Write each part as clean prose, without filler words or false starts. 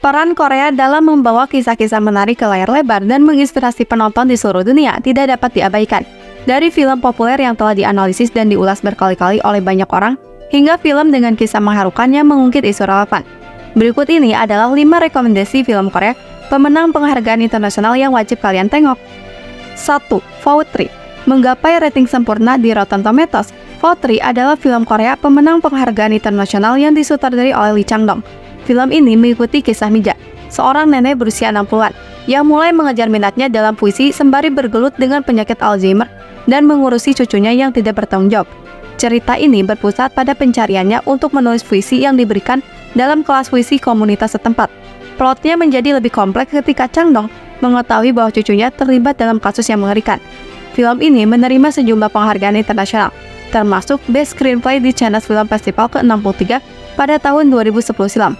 Peran Korea dalam membawa kisah-kisah menarik ke layar lebar dan menginspirasi penonton di seluruh dunia tidak dapat diabaikan. Dari film populer yang telah dianalisis dan diulas berkali-kali oleh banyak orang, hingga film dengan kisah mengharukan yang mengungkit isu relevan. Berikut ini adalah 5 rekomendasi film Korea pemenang penghargaan internasional yang wajib kalian tengok. 1. Vault 3. Menggapai rating sempurna di Rotten Tomatoes, Vault 3 adalah film Korea pemenang penghargaan internasional yang disutradari oleh Lee Chang-dong. Film ini mengikuti kisah Mija, seorang nenek berusia 60-an, yang mulai mengejar minatnya dalam puisi sembari bergelut dengan penyakit Alzheimer dan mengurusi cucunya yang tidak bertanggung jawab. Cerita ini berpusat pada pencariannya untuk menulis puisi yang diberikan dalam kelas puisi komunitas setempat. Plotnya menjadi lebih kompleks ketika Chang-dong mengetahui bahwa cucunya terlibat dalam kasus yang mengerikan. Film ini menerima sejumlah penghargaan internasional, termasuk Best Screenplay di Cannes Film Festival ke-63 pada tahun 2010 silam.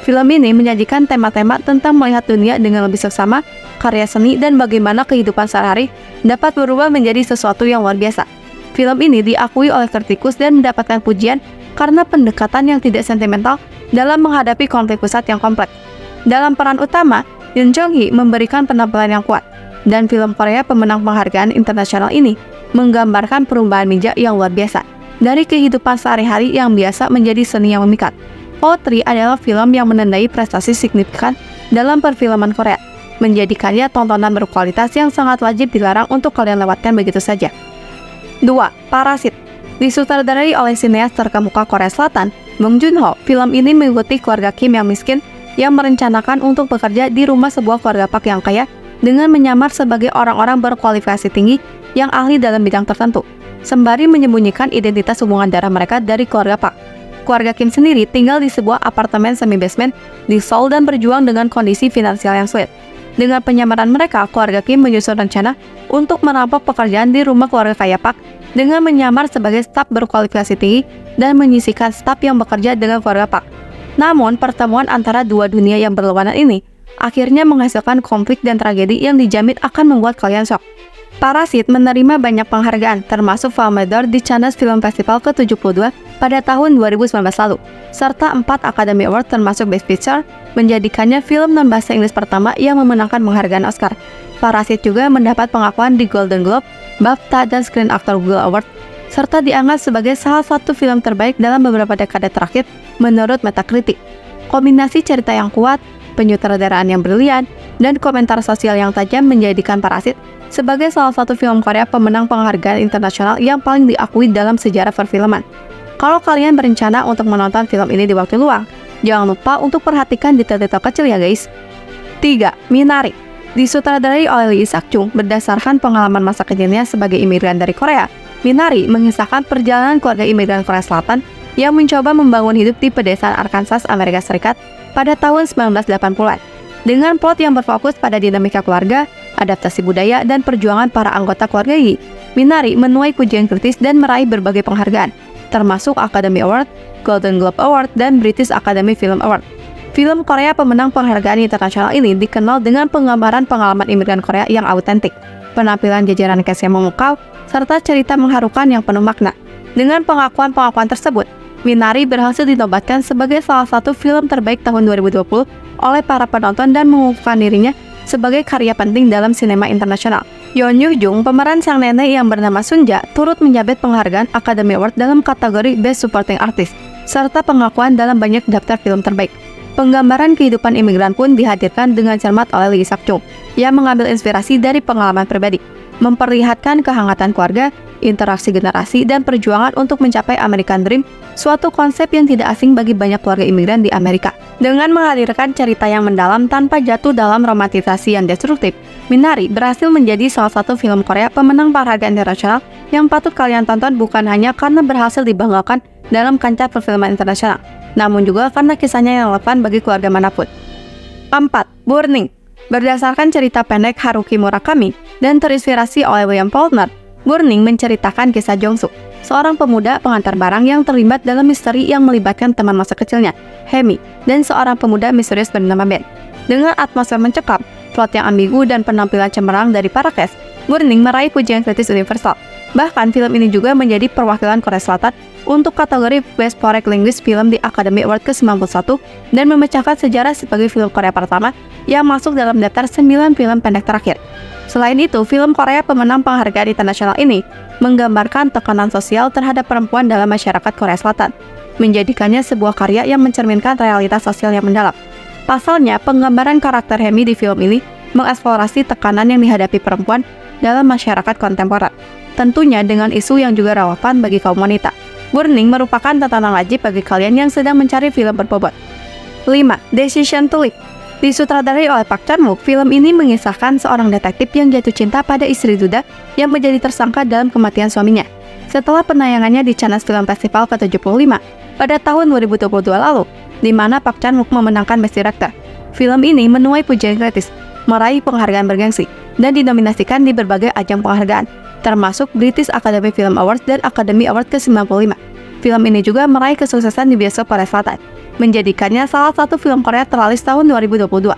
Film ini menyajikan tema-tema tentang melihat dunia dengan lebih seksama, karya seni, dan bagaimana kehidupan sehari-hari dapat berubah menjadi sesuatu yang luar biasa. Film ini diakui oleh kritikus dan mendapatkan pujian karena pendekatan yang tidak sentimental dalam menghadapi konflik pusat yang kompleks. Dalam peran utama, Yoon Jong-hee memberikan penampilan yang kuat, dan film Korea pemenang penghargaan internasional ini menggambarkan perubahan Mija yang luar biasa dari kehidupan sehari-hari yang biasa menjadi seni yang memikat. Vault 3 adalah film yang menandai prestasi signifikan dalam perfilman Korea, menjadikannya tontonan berkualitas yang sangat wajib dilarang untuk kalian lewatkan begitu saja. 2. Parasit. Disutradarai oleh sineas terkemuka Korea Selatan, Bong Joon-ho, film ini mengikuti keluarga Kim yang miskin yang merencanakan untuk bekerja di rumah sebuah keluarga Pak yang kaya dengan menyamar sebagai orang-orang berkualifikasi tinggi yang ahli dalam bidang tertentu, sembari menyembunyikan identitas hubungan darah mereka dari keluarga Pak. Keluarga Kim sendiri tinggal di sebuah apartemen semi-basement di Seoul dan berjuang dengan kondisi finansial yang sulit. Dengan penyamaran mereka, keluarga Kim menyusun rencana untuk merampok pekerjaan di rumah keluarga kaya Pak dengan menyamar sebagai staf berkualifikasi tinggi dan menyisihkan staf yang bekerja dengan keluarga Pak. Namun, pertemuan antara dua dunia yang berlawanan ini akhirnya menghasilkan konflik dan tragedi yang dijamin akan membuat kalian shock. Parasit menerima banyak penghargaan, termasuk Palme d'Or di Cannes Film Festival ke-72 pada tahun 2019 lalu, serta 4 Academy Award termasuk Best Picture, menjadikannya film non-bahasa Inggris pertama yang memenangkan penghargaan Oscar. Parasit juga mendapat pengakuan di Golden Globe, BAFTA, dan Screen Actor Guild Award, serta dianggap sebagai salah satu film terbaik dalam beberapa dekade terakhir menurut Metacritic. Kombinasi cerita yang kuat, penyutradaraan yang brilian, dan komentar sosial yang tajam menjadikan Parasit sebagai salah satu film Korea pemenang penghargaan internasional yang paling diakui dalam sejarah perfilman. Kalau kalian berencana untuk menonton film ini di waktu luang, jangan lupa untuk perhatikan detail-detail kecil ya guys. 3. Minari. Disutradarai oleh Lee Isak-chung berdasarkan pengalaman masa kecilnya sebagai imigran dari Korea, Minari mengisahkan perjalanan keluarga imigran Korea Selatan yang mencoba membangun hidup di pedesaan Arkansas, Amerika Serikat pada tahun 1980-an. Dengan plot yang berfokus pada dinamika keluarga, adaptasi budaya, dan perjuangan para anggota keluarga Yi, Minari menuai pujian kritis dan meraih berbagai penghargaan, termasuk Academy Award, Golden Globe Award, dan British Academy Film Award. Film Korea pemenang penghargaan internasional ini dikenal dengan penggambaran pengalaman imigran Korea yang autentik, penampilan jajaran cast yang memukau, serta cerita mengharukan yang penuh makna. Dengan pengakuan-pengakuan tersebut, Minari berhasil dinobatkan sebagai salah satu film terbaik tahun 2020 oleh para penonton dan mengukuhkan dirinya sebagai karya penting dalam sinema internasional. Yoon Yoo-jung, pemeran sang nenek yang bernama Sunja, turut menyabet penghargaan Academy Award dalam kategori Best Supporting Artist, serta pengakuan dalam banyak daftar film terbaik. Penggambaran kehidupan imigran pun dihadirkan dengan cermat oleh Lee Isak-chung, yang mengambil inspirasi dari pengalaman pribadi, memperlihatkan kehangatan keluarga, interaksi generasi, dan perjuangan untuk mencapai American Dream, suatu konsep yang tidak asing bagi banyak keluarga imigran di Amerika. Dengan menghadirkan cerita yang mendalam tanpa jatuh dalam romantisasi yang destruktif, Minari berhasil menjadi salah satu film Korea pemenang penghargaan internasional yang patut kalian tonton bukan hanya karena berhasil dibanggakan dalam kancah perfilman internasional, namun juga karena kisahnya yang relevan bagi keluarga manapun. 4. Burning. Berdasarkan cerita pendek Haruki Murakami dan terinspirasi oleh William Faulkner, Burning menceritakan kisah Jong-suk, seorang pemuda pengantar barang yang terlibat dalam misteri yang melibatkan teman masa kecilnya, Hemi, dan seorang pemuda misterius bernama Ben. Dengan atmosfer mencekam, plot yang ambigu, dan penampilan cemerlang dari para cast, Burning meraih pujian kritis universal. Bahkan film ini juga menjadi perwakilan Korea Selatan untuk kategori Best Foreign Language Film di Academy Award ke-91 dan memecahkan sejarah sebagai film Korea pertama yang masuk dalam daftar 9 film pendek terakhir. Selain itu, film Korea pemenang penghargaan internasional ini menggambarkan tekanan sosial terhadap perempuan dalam masyarakat Korea Selatan, menjadikannya sebuah karya yang mencerminkan realitas sosial yang mendalam. Pasalnya, penggambaran karakter Hemi di film ini mengeksplorasi tekanan yang dihadapi perempuan dalam masyarakat kontemporer, tentunya dengan isu yang juga relevan bagi kaum wanita. Burning merupakan tontonan wajib bagi kalian yang sedang mencari film berbobot. 5. Decision to Live. Disutradarai oleh Park Chan-wook, film ini mengisahkan seorang detektif yang jatuh cinta pada istri duda yang menjadi tersangka dalam kematian suaminya. Setelah penayangannya di Cannes Film Festival ke-75 pada tahun 2022 lalu, di mana Park Chan-wook memenangkan Best Director. Film ini menuai pujian kritis, meraih penghargaan bergengsi, dan dinominasikan di berbagai ajang penghargaan, termasuk British Academy Film Awards dan Academy Award ke-95. Film ini juga meraih kesuksesan di bioskop Korea Selatan, menjadikannya salah satu film Korea terlaris tahun 2022.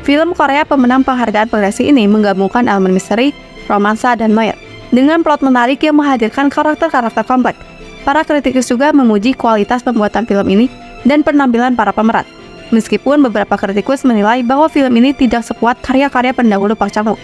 Film Korea pemenang penghargaan progresi ini menggabungkan elemen misteri, romansa, dan noir, dengan plot menarik yang menghadirkan karakter-karakter kompleks. Para kritikus juga memuji kualitas pembuatan film ini dan penampilan para pemeran. Meskipun beberapa kritikus menilai bahwa film ini tidak sekuat karya-karya pendahulu Park Chan-wook,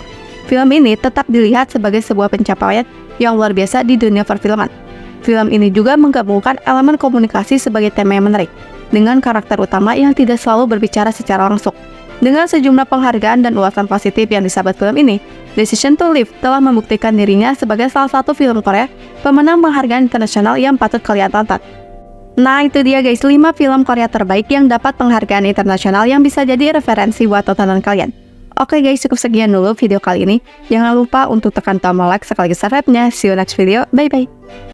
film ini tetap dilihat sebagai sebuah pencapaian yang luar biasa di dunia perfilman. Film ini juga menggabungkan elemen komunikasi sebagai tema yang menarik, dengan karakter utama yang tidak selalu berbicara secara langsung. Dengan sejumlah penghargaan dan ulasan positif yang disabet film ini, Decision to Live telah membuktikan dirinya sebagai salah satu film Korea pemenang penghargaan internasional yang patut kalian tonton. Nah, itu dia guys, 5 film Korea terbaik yang dapat penghargaan internasional yang bisa jadi referensi buat tontonan kalian. Oke guys, cukup sekian dulu video kali ini. Jangan lupa untuk tekan tombol like sekaligus subscribe-nya. See you next video. Bye-bye.